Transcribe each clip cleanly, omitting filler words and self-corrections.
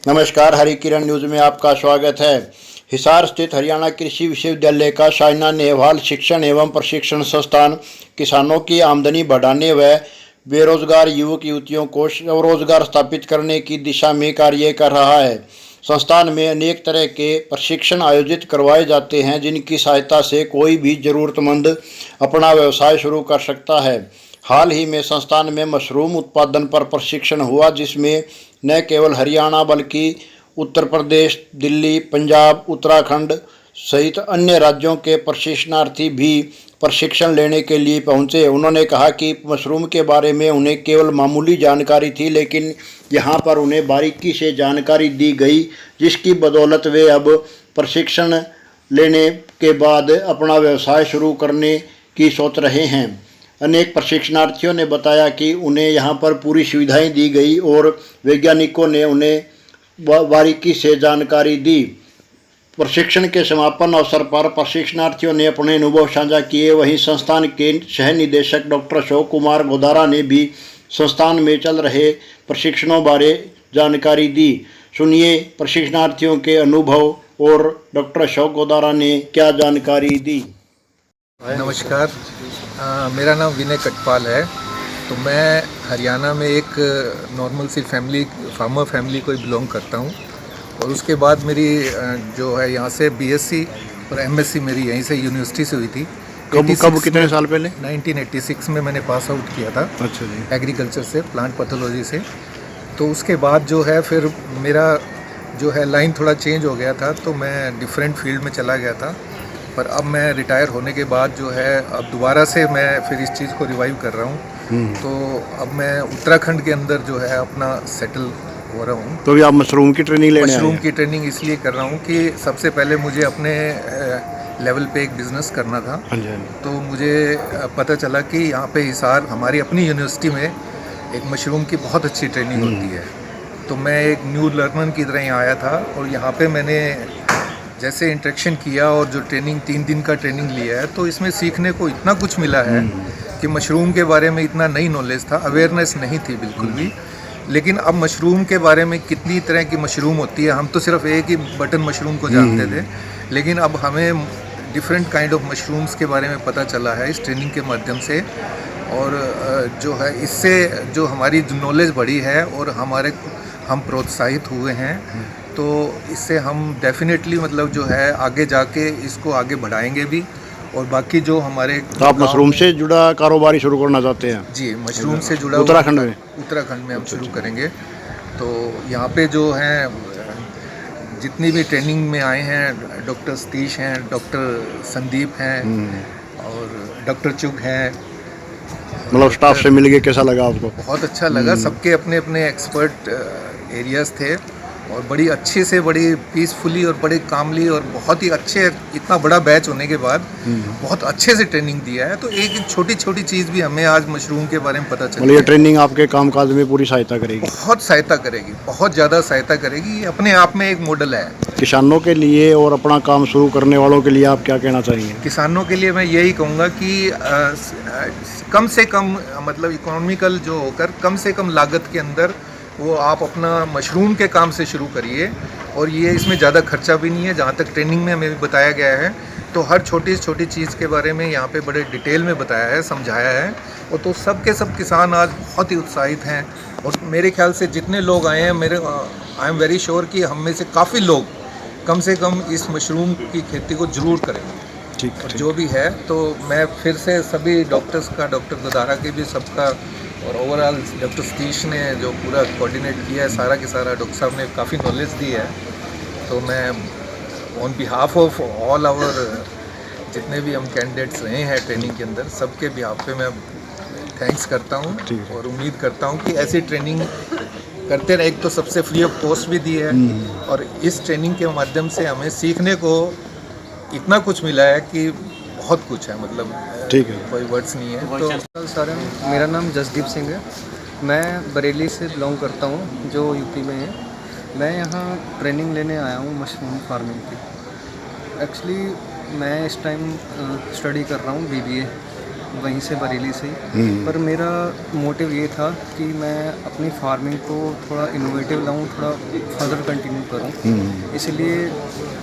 नमस्कार, हरी किरण न्यूज में आपका स्वागत है। हिसार स्थित हरियाणा कृषि विश्वविद्यालय का साइना नेहवाल शिक्षण एवं प्रशिक्षण संस्थान किसानों की आमदनी बढ़ाने व बेरोजगार युवक युवतियों को स्वरोजगार स्थापित करने की दिशा में कार्य कर रहा है। संस्थान में अनेक तरह के प्रशिक्षण आयोजित करवाए जाते हैं, जिनकी सहायता से कोई भी जरूरतमंद अपना व्यवसाय शुरू कर सकता है। हाल ही में संस्थान में मशरूम उत्पादन पर प्रशिक्षण हुआ, जिसमें न केवल हरियाणा बल्कि उत्तर प्रदेश, दिल्ली, पंजाब, उत्तराखंड सहित अन्य राज्यों के प्रशिक्षणार्थी भी प्रशिक्षण लेने के लिए पहुंचे। उन्होंने कहा कि मशरूम के बारे में उन्हें केवल मामूली जानकारी थी, लेकिन यहां पर उन्हें बारीकी से जानकारी दी गई, जिसकी बदौलत वे अब प्रशिक्षण लेने के बाद अपना व्यवसाय शुरू करने की सोच रहे हैं। अनेक प्रशिक्षणार्थियों ने बताया कि उन्हें यहां पर पूरी सुविधाएं दी गई और वैज्ञानिकों ने उन्हें बारीकी से जानकारी दी। प्रशिक्षण के समापन अवसर पर प्रशिक्षणार्थियों ने अपने अनुभव साझा किए। वहीं संस्थान के सह निदेशक डॉक्टर अशोक कुमार गोदारा ने भी संस्थान में चल रहे प्रशिक्षणों बारे जानकारी दी। सुनिए प्रशिक्षणार्थियों के अनुभव और डॉक्टर अशोक गोदारा ने क्या जानकारी दी। नमस्कार, मेरा नाम विनय कटपाल है। तो मैं हरियाणा में एक नॉर्मल सी फार्मर फैमिली को बिलोंग करता हूँ और उसके बाद मेरी जो है यहाँ से बीएससी और एमएससी मेरी यहीं से यूनिवर्सिटी से हुई थी। कब कितने साल पहले? 1986 में मैंने पास आउट किया था। अच्छा जी। एग्रीकल्चर से, प्लांट पैथोलॉजी से। तो उसके बाद जो है फिर मेरा जो है लाइन थोड़ा चेंज हो गया था, तो मैं डिफरेंट फील्ड में चला गया था। पर अब मैं रिटायर होने के बाद जो है अब दोबारा से मैं फिर इस चीज़ को रिवाइव कर रहा हूँ। तो अब मैं उत्तराखंड के अंदर जो है अपना सेटल हो रहा हूँ। तो अभी आप मशरूम की ट्रेनिंग लेने आए हैं? मशरूम की ट्रेनिंग इसलिए कर रहा हूँ कि सबसे पहले मुझे अपने लेवल पे एक बिज़नेस करना था। तो मुझे पता चला कि यहाँ पे हिसार हमारी अपनी यूनिवर्सिटी में एक मशरूम की बहुत अच्छी ट्रेनिंग होती है। तो मैं एक न्यू लर्नर की तरह यहाँ आया था और यहाँ पे मैंने जैसे इंट्रैक्शन किया और जो ट्रेनिंग 3 दिन का ट्रेनिंग लिया है, तो इसमें सीखने को इतना कुछ मिला है कि मशरूम के बारे में इतना नई नॉलेज था, अवेयरनेस नहीं थी बिल्कुल भी। लेकिन अब मशरूम के बारे में कितनी तरह की मशरूम होती है, हम तो सिर्फ एक ही बटन मशरूम को जानते थे, लेकिन अब हमें डिफरेंट काइंड ऑफ मशरूम्स के बारे में पता चला है इस ट्रेनिंग के माध्यम से। और जो है इससे जो हमारी नॉलेज बढ़ी है और हम प्रोत्साहित हुए हैं, तो इससे हम डेफिनेटली मतलब जो है आगे जाके इसको आगे बढ़ाएंगे भी। और बाकी जो हमारे तो आप मशरूम से जुड़ा कारोबार ही शुरू करना चाहते हैं? जी, मशरूम से जुड़ा उत्तराखंड में हम शुरू करेंगे। तो यहाँ पे जो हैं जितनी भी ट्रेनिंग में आए हैं, डॉक्टर सतीश हैं, डॉक्टर संदीप हैं और डॉक्टर चुग हैं। मतलब स्टाफ से मिलके कैसा लगा आपको? बहुत अच्छा लगा। सबके अपने अपने एक्सपर्ट एरियाज़ थे और बड़ी अच्छे से, बड़ी पीसफुली और बड़े कामली और बहुत ही अच्छे, इतना बड़ा बैच होने के बाद बहुत अच्छे से ट्रेनिंग दिया है। तो एक छोटी छोटी चीज़ भी हमें आज मशरूम के बारे में पता चली। ये ट्रेनिंग आपके कामकाज में पूरी सहायता करेगी? बहुत सहायता करेगी, बहुत ज़्यादा सहायता करेगी। ये अपने आप में एक मॉडल है किसानों के लिए और अपना काम शुरू करने वालों के लिए आप क्या कहना चाहेंगे? किसानों के लिए मैं यही कहूँगा कि कम से कम मतलब इकोनॉमिकल जो होकर कम से कम लागत के अंदर वो आप अपना मशरूम के काम से शुरू करिए। और ये इसमें ज़्यादा खर्चा भी नहीं है, जहाँ तक ट्रेनिंग में हमें बताया गया है। तो हर छोटी छोटी चीज़ के बारे में यहाँ पे बड़े डिटेल में बताया है, समझाया है। और तो सब के सब किसान आज बहुत ही उत्साहित हैं। और मेरे ख्याल से जितने लोग आए हैं, आई एम वेरी श्योर कि हम में से काफ़ी लोग कम से कम इस मशरूम की खेती को ज़रूर करेंगे। ठीक। जो भी है, तो मैं फिर से सभी डॉक्टर्स का, डॉक्टर गोदारा के भी सबका, और ओवरऑल डॉक्टर सतीश ने जो पूरा कोऑर्डिनेट किया है, सारा के सारा डॉक्टर साहब ने काफ़ी नॉलेज दी है। तो मैं on behalf of all our जितने भी हम कैंडिडेट्स रहे हैं ट्रेनिंग के अंदर, सबके बिहाफ पे मैं थैंक्स करता हूँ और उम्मीद करता हूँ कि ऐसी ट्रेनिंग करते रहे। एक तो सबसे फ्री ऑफ कॉस्ट भी दी है और इस ट्रेनिंग के माध्यम से हमें सीखने को इतना कुछ मिला है कि बहुत कुछ है, मतलब ठीक है, कोई वर्ड्स नहीं है। तो सर, मेरा नाम जसदीप सिंह है। मैं बरेली से बिलोंग करता हूँ, जो यूपी में है। मैं यहाँ ट्रेनिंग लेने आया हूँ मशरूम फार्मिंग की। एक्चुअली मैं इस टाइम स्टडी कर रहा हूँ BBA वहीं से बरेली से ही। पर मेरा मोटिव ये था कि मैं अपनी फार्मिंग को थोड़ा इनोवेटिव लाऊं, थोड़ा फर्दर कंटिन्यू करूं। इसलिए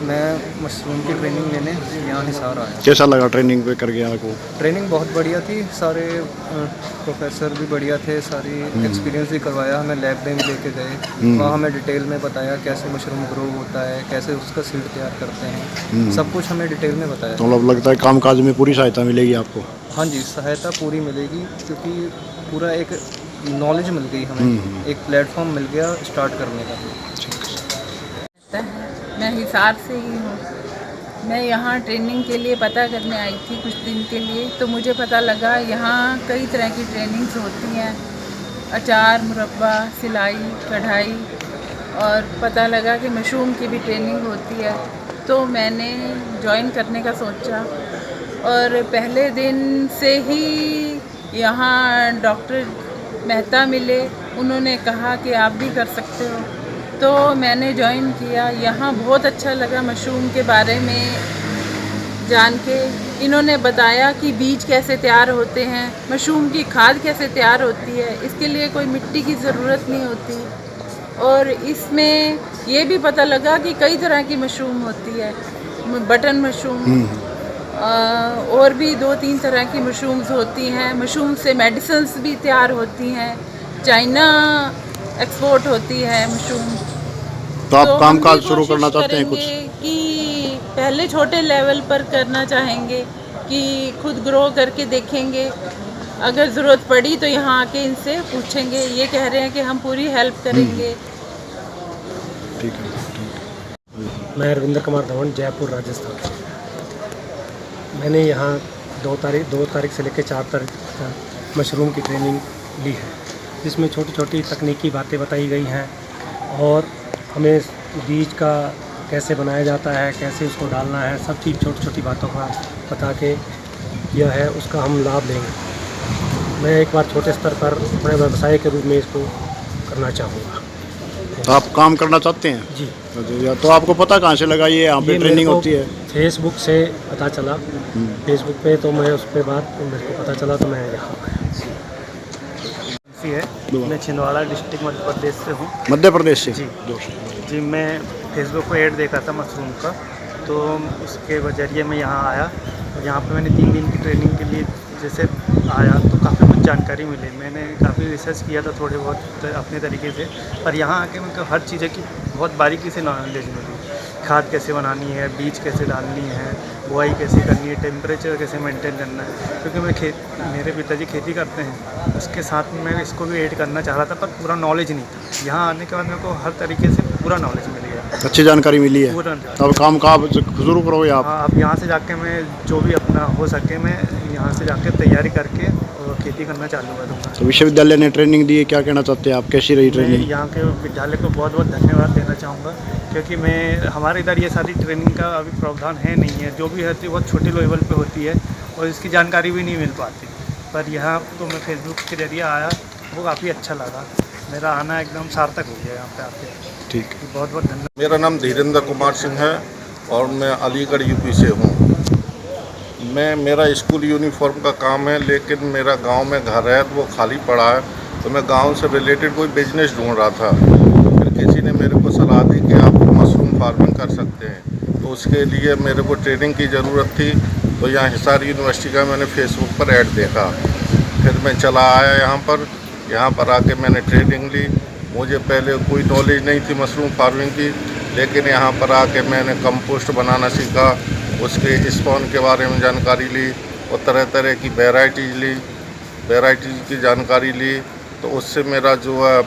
मैं मशरूम की ट्रेनिंग लेने यहाँ हिसार आया। कैसा लगा ट्रेनिंग पे करके आपको? ट्रेनिंग बहुत बढ़िया थी, सारे प्रोफेसर भी बढ़िया थे, सारी एक्सपीरियंस भी करवाया हमें, लैब में भी लेके गए, वहाँ हमें डिटेल में बताया कैसे मशरूम ग्रो होता है, कैसे उसका सीड तैयार करते हैं, सब कुछ हमें डिटेल में बताया। तो मतलब लगता है कामकाज में पूरी सहायता मिलेगी आपको? हाँ जी, सहायता पूरी मिलेगी, क्योंकि पूरा एक नॉलेज मिल गई हमें, एक प्लेटफॉर्म मिल गया स्टार्ट करने का। मैं हिसार से ही हूँ। मैं यहाँ ट्रेनिंग के लिए पता करने आई थी कुछ दिन के लिए, तो मुझे पता लगा यहाँ कई तरह की ट्रेनिंग्स होती हैं, अचार, मुरब्बा, सिलाई, कढ़ाई, और पता लगा कि मशरूम की भी ट्रेनिंग होती है। तो मैंने ज्वाइन करने का सोचा, और पहले दिन से ही यहाँ डॉक्टर मेहता मिले, उन्होंने कहा कि आप भी कर सकते हो, तो मैंने ज्वाइन किया। यहाँ बहुत अच्छा लगा मशरूम के बारे में जान के। इन्होंने बताया कि बीज कैसे तैयार होते हैं, मशरूम की खाद कैसे तैयार होती है, इसके लिए कोई मिट्टी की ज़रूरत नहीं होती। और इसमें ये भी पता लगा कि कई तरह की मशरूम होती है, बटन मशरूम, और भी 2-3 तरह की मशरूम्स होती हैं। मशरूम से मेडिसिन्स भी तैयार होती हैं, चाइना एक्सपोर्ट होती है मशरूम। तो आप हम कामकाज भी शुरू करना कोशिश चाहते हैं कुछ? करेंगे कि पहले छोटे लेवल पर करना चाहेंगे, कि खुद ग्रो करके देखेंगे, अगर ज़रूरत पड़ी तो यहाँ आके इनसे पूछेंगे। ये कह रहे हैं कि हम पूरी हेल्प करेंगे। ठीक है। मैं रविंद्र कुमार धवन, जयपुर, राजस्थान। मैंने यहाँ 2 तारीख से लेकर 4 तारीख तक मशरूम की ट्रेनिंग ली है, जिसमें छोटी छोटी तकनीकी बातें बताई गई हैं, और हमें बीज का कैसे बनाया जाता है, कैसे उसको डालना है, सब चीज़ छोटी छोटी बातों का बता के यह है उसका हम लाभ लेंगे। मैं एक बार छोटे स्तर पर अपने व्यवसाय के रूप में इसको करना चाहूँगा। तो आप काम करना चाहते हैं? जी। तो आपको पता कहाँ से लगा ये यहाँ पे ट्रेनिंग होती है? फेसबुक से पता चला, फेसबुक पे, तो मैं उस पर बाद मेरे को पता चला, तो मैं यहाँ है। मैं छिंदवाड़ा डिस्ट्रिक्ट मध्य प्रदेश से हूँ। मध्य प्रदेश से? जी जी। मैं फेसबुक पे ऐड देखा था मशरूम का, तो उसके जरिए मैं यहाँ आया, और यहाँ पे मैंने 3 दिन की ट्रेनिंग के लिए जैसे आया तो काफ़ी कुछ जानकारी मिली। मैंने काफ़ी रिसर्च किया था थोड़े बहुत अपने तरीके से, पर यहाँ आके मुझको हर चीज़ की बहुत बारीकी से नॉलेज मिली। खाद कैसे बनानी है, बीज कैसे डालनी है, बुआई कैसे करनी है, टेम्परेचर कैसे मेंटेन करना है, क्योंकि मेरे पिताजी खेती करते हैं, उसके साथ में मैं इसको भी ऐड करना चाह रहा था, पर पूरा नॉलेज नहीं था। यहाँ आने के बाद मेरे को हर तरीके से पूरा नॉलेज मिल गया, अच्छी जानकारी मिली है। पूरा। तब काम का शुरू करोगे आप? हाँ, अब यहाँ से जाके मैं जो भी अपना हो सके, मैं यहाँ से जाके तैयारी करके और खेती करना चालू करूँगा। तो विश्वविद्यालय ने ट्रेनिंग दी है, क्या कहना चाहते हैं आप, कैसी रही मैं ट्रेनिंग? यहाँ के विद्यालय को बहुत बहुत धन्यवाद देना चाहूँगा, क्योंकि हमारे इधर ये सारी ट्रेनिंग का अभी प्रावधान है नहीं है, जो भी होती है बहुत छोटे लेवल पे होती है, और इसकी जानकारी भी नहीं मिल पाती। पर यहाँ तो मैं फेसबुक के जरिए आया, वो काफ़ी अच्छा लगा, मेरा आना एकदम सार्थक हो गया यहाँ पे आके। ठीक है, बहुत बहुत धन्यवाद। मेरा नाम धीरेन्द्र कुमार सिंह है और मैं अलीगढ़ यूपी से हूँ। मेरा स्कूल यूनिफॉर्म का काम है, लेकिन मेरा गांव में घर है तो वो खाली पड़ा है, तो मैं गांव से रिलेटेड कोई बिजनेस ढूंढ रहा था। फिर किसी ने मेरे को सलाह दी कि आप मशरूम फार्मिंग कर सकते हैं, तो उसके लिए मेरे को ट्रेनिंग की ज़रूरत थी। तो यहाँ हिसार यूनिवर्सिटी का मैंने फेसबुक पर ऐड देखा, फिर मैं चला आया यहाँ पर आके मैंने ट्रेनिंग ली। मुझे पहले कोई नॉलेज नहीं थी मशरूम फार्मिंग की, लेकिन यहाँ पर आके मैंने कंपोस्ट बनाना सीखा, उसके स्पॉन के बारे में जानकारी ली, और तरह तरह की वेराइटीज़ की जानकारी ली। तो उससे मेरा जो है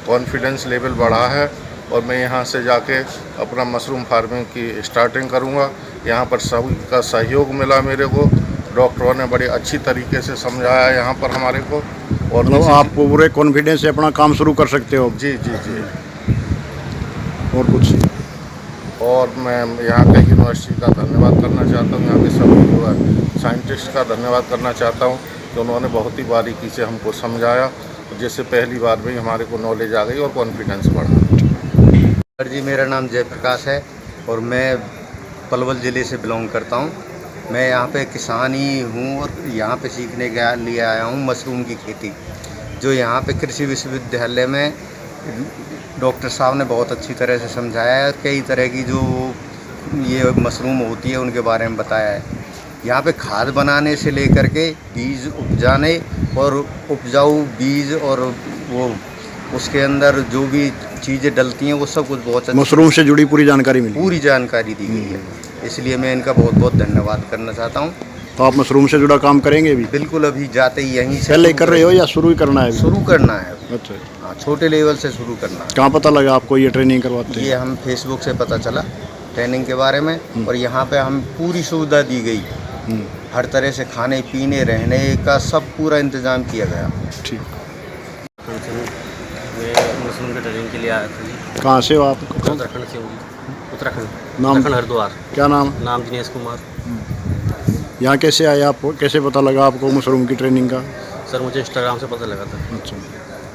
कॉन्फिडेंस लेवल बढ़ा है, और मैं यहाँ से जाके अपना मशरूम फार्मिंग की स्टार्टिंग करूँगा। यहाँ पर सभी का सहयोग मिला मेरे को, डॉक्टरों ने बड़ी अच्छी तरीके से समझाया यहाँ पर हमारे को, और मतलब आप पूरे कॉन्फिडेंस से अपना काम शुरू कर सकते हो? जी जी जी। और कुछ? और मैं यहाँ के यूनिवर्सिटी का धन्यवाद करना चाहता हूँ, यहाँ के सभी जो है साइंटिस्ट का धन्यवाद करना चाहता हूँ, कि उन्होंने बहुत ही बारीकी से हमको समझाया, जिससे पहली बार में हमारे को नॉलेज आ गई और कॉन्फिडेंस बढ़ा। जी, मेरा नाम जयप्रकाश है और मैं पलवल ज़िले से बिलोंग करता हूँ। मैं यहाँ पे किसान ही हूँ और यहाँ पे सीखने के लिए आया हूँ मशरूम की खेती, जो यहाँ पे कृषि विश्वविद्यालय में डॉक्टर साहब ने बहुत अच्छी तरह से समझाया है और कई तरह की जो ये मशरूम होती है उनके बारे में बताया है। यहाँ पे खाद बनाने से लेकर के बीज उपजाने और उपजाऊ बीज और वो उसके अंदर जो भी चीज़ें डलती हैं वो सब कुछ बहुत मशरूम से जुड़ी पूरी जानकारी मिली। पूरी जानकारी दी गई है, इसलिए मैं इनका बहुत बहुत धन्यवाद करना चाहता हूँ। तो आप मशरूम से जुड़ा काम करेंगे भी? बिल्कुल, अभी जाते ही यहीं से पहले कर रहे हो या शुरू ही करना है? शुरू करना है। अच्छा, हाँ, छोटे लेवल से शुरू करना है। कहाँ पता लगा आपको ये ट्रेनिंग करवाते हैं? ये हम फेसबुक से पता चला ट्रेनिंग के बारे में, और यहाँ पे हम पूरी सुविधा दी गई, हर तरह से खाने पीने रहने का सब पूरा इंतज़ाम किया गया। ठीक। मैं मशरूम की ट्रेनिंग के लिए आया था जी। कहाँ से हो आप? उत्तराखंड से हूँ जी। उत्तराखंड नाम? हरिद्वार। क्या नाम? नाम दिनेश कुमार। यहाँ कैसे आए आपको? कैसे पता लगा आपको मशरूम की ट्रेनिंग का? सर मुझे इंस्टाग्राम से पता लगा था, अच्छा,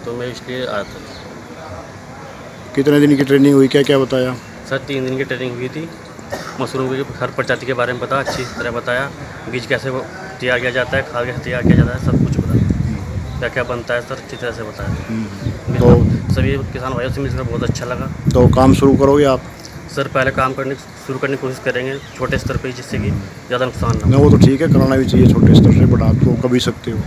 तो मैं इसलिए आया था। कितने दिन की ट्रेनिंग हुई, क्या क्या बताया? सर 3 दिन की ट्रेनिंग हुई थी। मशरूम की हर प्रजाति के बारे में पता अच्छी तरह बताया, बीज कैसे वो तैयार किया जाता है, खाद कैसे तैयार किया जाता है, सब कुछ बताया, क्या क्या बनता है सर अच्छी तरह से बताया। तो सभी किसान भाइयों से मिलकर बहुत अच्छा लगा। तो काम शुरू करोगे आप? सर पहले काम शुरू करने की कोशिश करेंगे छोटे स्तर पे, जिससे कि ज़्यादा नुकसान ना नहीं, हो। वो तो ठीक है, कराना भी चाहिए छोटे स्तर से, बट आप तो कभी सकते हो।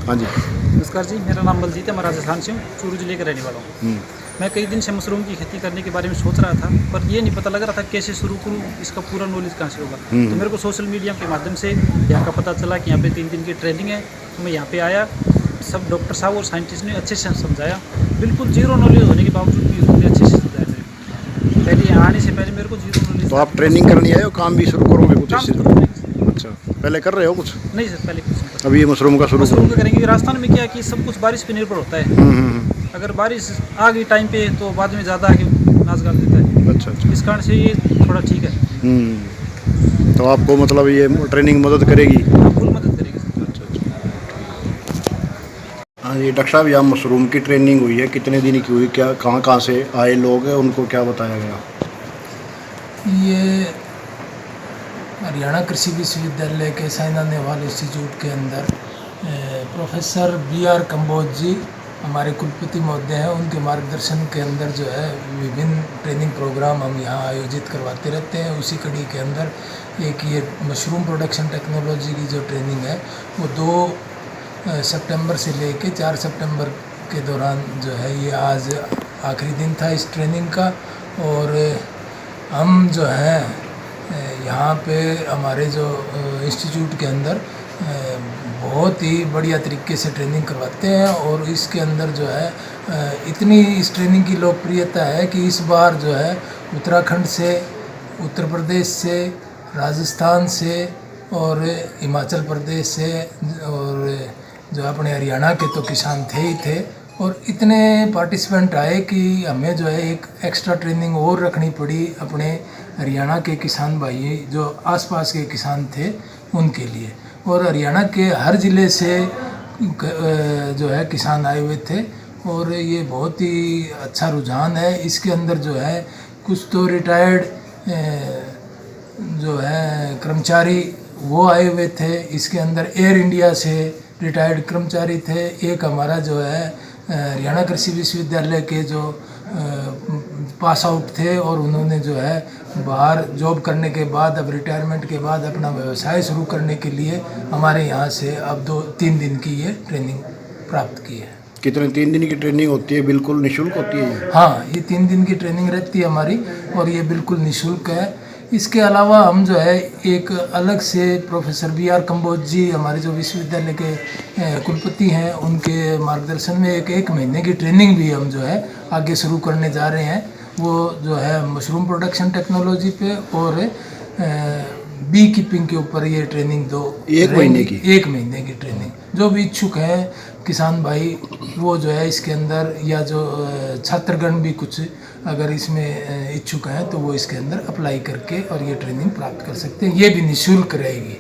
हाँ जी। नमस्कार जी, मेरा नाम बलजीत है, मैं राजस्थान से हूँ, चूरू जिले का रहने वाला हूँ। मैं कई दिन से मशरूम की खेती करने के बारे में सोच रहा था, पर ये नहीं पता लग रहा था कैसे शुरू करूँ, इसका पूरा नॉलेज कहाँ से होगा। तो मेरे को सोशल मीडिया के माध्यम से यहाँ का पता चला कि यहाँ पे 3 दिन की ट्रेनिंग है, तो मैं यहाँ पे आया। सब डॉक्टर साहब और साइंटिस्ट ने अच्छे से समझाया, बिल्कुल जीरो नॉलेज होने के बावजूद भी उन्होंने अच्छे से समझाया। पहले यहाँ आने से पहले मेरे को जीरो नॉलेज। तो आप ट्रेनिंग करनी आए हो, काम भी शुरू करोगे कुछ इससे? अच्छा, पहले कर रहे हो कुछ? नहीं सर, पहले कुछ नहीं। अभी ये मशरूम का शुरू मशरूम का करेंगे। राजस्थान में क्या है कि सब कुछ बारिश पे निर्भर होता है। अगर बारिश आ गई टाइम पे तो बाद में ज़्यादा आगे नाश कर देता है। अच्छा। इस कारण से ये थोड़ा ठीक है। तो आपको मतलब ये ट्रेनिंग मदद करेगी? फुल मदद करेगी। हाँ जी डॉक्टर साहब, यहाँ मशरूम की ट्रेनिंग हुई है, कितने दिन की हुई, क्या कहाँ कहाँ से आए लोग हैं, उनको क्या बताया गया? ये हरियाणा कृषि विश्वविद्यालय के साइना नेहवाल इंस्टीट्यूट के अंदर प्रोफेसर BR कंबोज जी हमारे कुलपति महोदय हैं, उनके मार्गदर्शन के अंदर जो है विभिन्न ट्रेनिंग प्रोग्राम हम यहाँ आयोजित करवाते रहते हैं। उसी कड़ी के अंदर एक ये मशरूम प्रोडक्शन टेक्नोलॉजी की जो ट्रेनिंग है वो 2 सितंबर से लेके 4 सितंबर के दौरान जो है ये आज आखिरी दिन था इस ट्रेनिंग का। और हम जो है यहाँ पे हमारे जो इंस्टीट्यूट के अंदर बहुत ही बढ़िया तरीके से ट्रेनिंग करवाते हैं, और इसके अंदर जो है इतनी इस ट्रेनिंग की लोकप्रियता है कि इस बार जो है उत्तराखंड से, उत्तर प्रदेश से, राजस्थान से और हिमाचल प्रदेश से और जो अपने हरियाणा के तो किसान थे ही थे, और इतने पार्टिसिपेंट आए कि हमें जो है एक एक्स्ट्रा ट्रेनिंग और रखनी पड़ी अपने हरियाणा के किसान भाई जो आसपास के किसान थे उनके लिए। और हरियाणा के हर ज़िले से जो है किसान आए हुए थे, और ये बहुत ही अच्छा रुझान है। इसके अंदर जो है कुछ तो रिटायर्ड जो है कर्मचारी वो आए हुए थे, इसके अंदर एयर इंडिया से रिटायर्ड कर्मचारी थे, एक हमारा जो है हरियाणा कृषि विश्वविद्यालय के जो पास आउट थे और उन्होंने जो है बाहर जॉब करने के बाद अब रिटायरमेंट के बाद अपना व्यवसाय शुरू करने के लिए हमारे यहाँ से अब 2-3 दिन की ये ट्रेनिंग प्राप्त की है। कितने 3 दिन की ट्रेनिंग होती है? बिल्कुल निःशुल्क होती है ये? हाँ, ये 3 दिन की ट्रेनिंग रहती है हमारी, और ये बिल्कुल निःशुल्क है। इसके अलावा हम जो है एक अलग से प्रोफेसर BR कंबोज जी हमारे जो विश्वविद्यालय के कुलपति हैं, उनके मार्गदर्शन में एक महीने की ट्रेनिंग भी हम जो है आगे शुरू करने जा रहे हैं। वो जो है मशरूम प्रोडक्शन टेक्नोलॉजी पे और बी कीपिंग के ऊपर ये ट्रेनिंग एक महीने की? 1 महीने की ट्रेनिंग। जो भी इच्छुक हैं किसान भाई वो जो है इसके अंदर, या जो छात्रगण भी कुछ अगर इसमें इच्छुक हैं तो वो इसके अंदर अप्लाई करके और ये ट्रेनिंग प्राप्त कर सकते हैं। ये भी निःशुल्क रहेगी,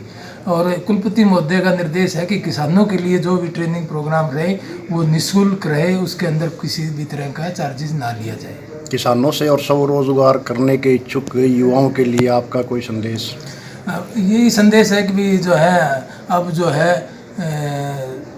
और कुलपति महोदय का निर्देश है कि किसानों के लिए जो भी ट्रेनिंग प्रोग्राम रहे वो निःशुल्क रहे, उसके अंदर किसी भी तरह का चार्जेस ना लिया जाए। किसानों से और स्वरोजगार करने के इच्छुक युवाओं के लिए आपका कोई संदेश? यही संदेश है कि भी जो है अब जो है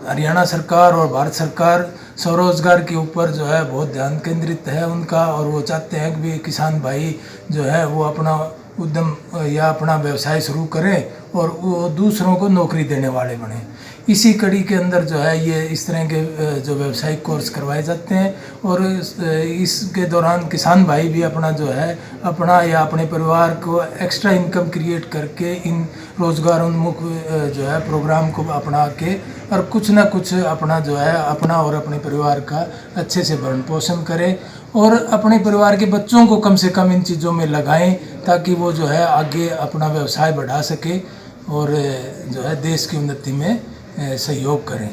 हरियाणा सरकार और भारत सरकार स्वरोजगार के ऊपर जो है बहुत ध्यान केंद्रित है उनका, और वो चाहते हैं कि भी किसान भाई जो है वो अपना उद्यम या अपना व्यवसाय शुरू करें और वो दूसरों को नौकरी देने वाले बने। इसी कड़ी के अंदर जो है ये इस तरह के जो व्यवसायिक कोर्स करवाए जाते हैं, और इसके दौरान किसान भाई भी अपना जो है अपना या अपने परिवार को एक्स्ट्रा इनकम क्रिएट करके इन रोज़गार उन्मुख जो है प्रोग्राम को अपना के और कुछ ना कुछ अपना जो है अपना और अपने परिवार का अच्छे से भरण पोषण करें, और अपने परिवार के बच्चों को कम से कम इन चीज़ों में लगाएं ताकि वो जो है आगे अपना व्यवसाय बढ़ा सके और जो है देश की उन्नति में सहयोग करें।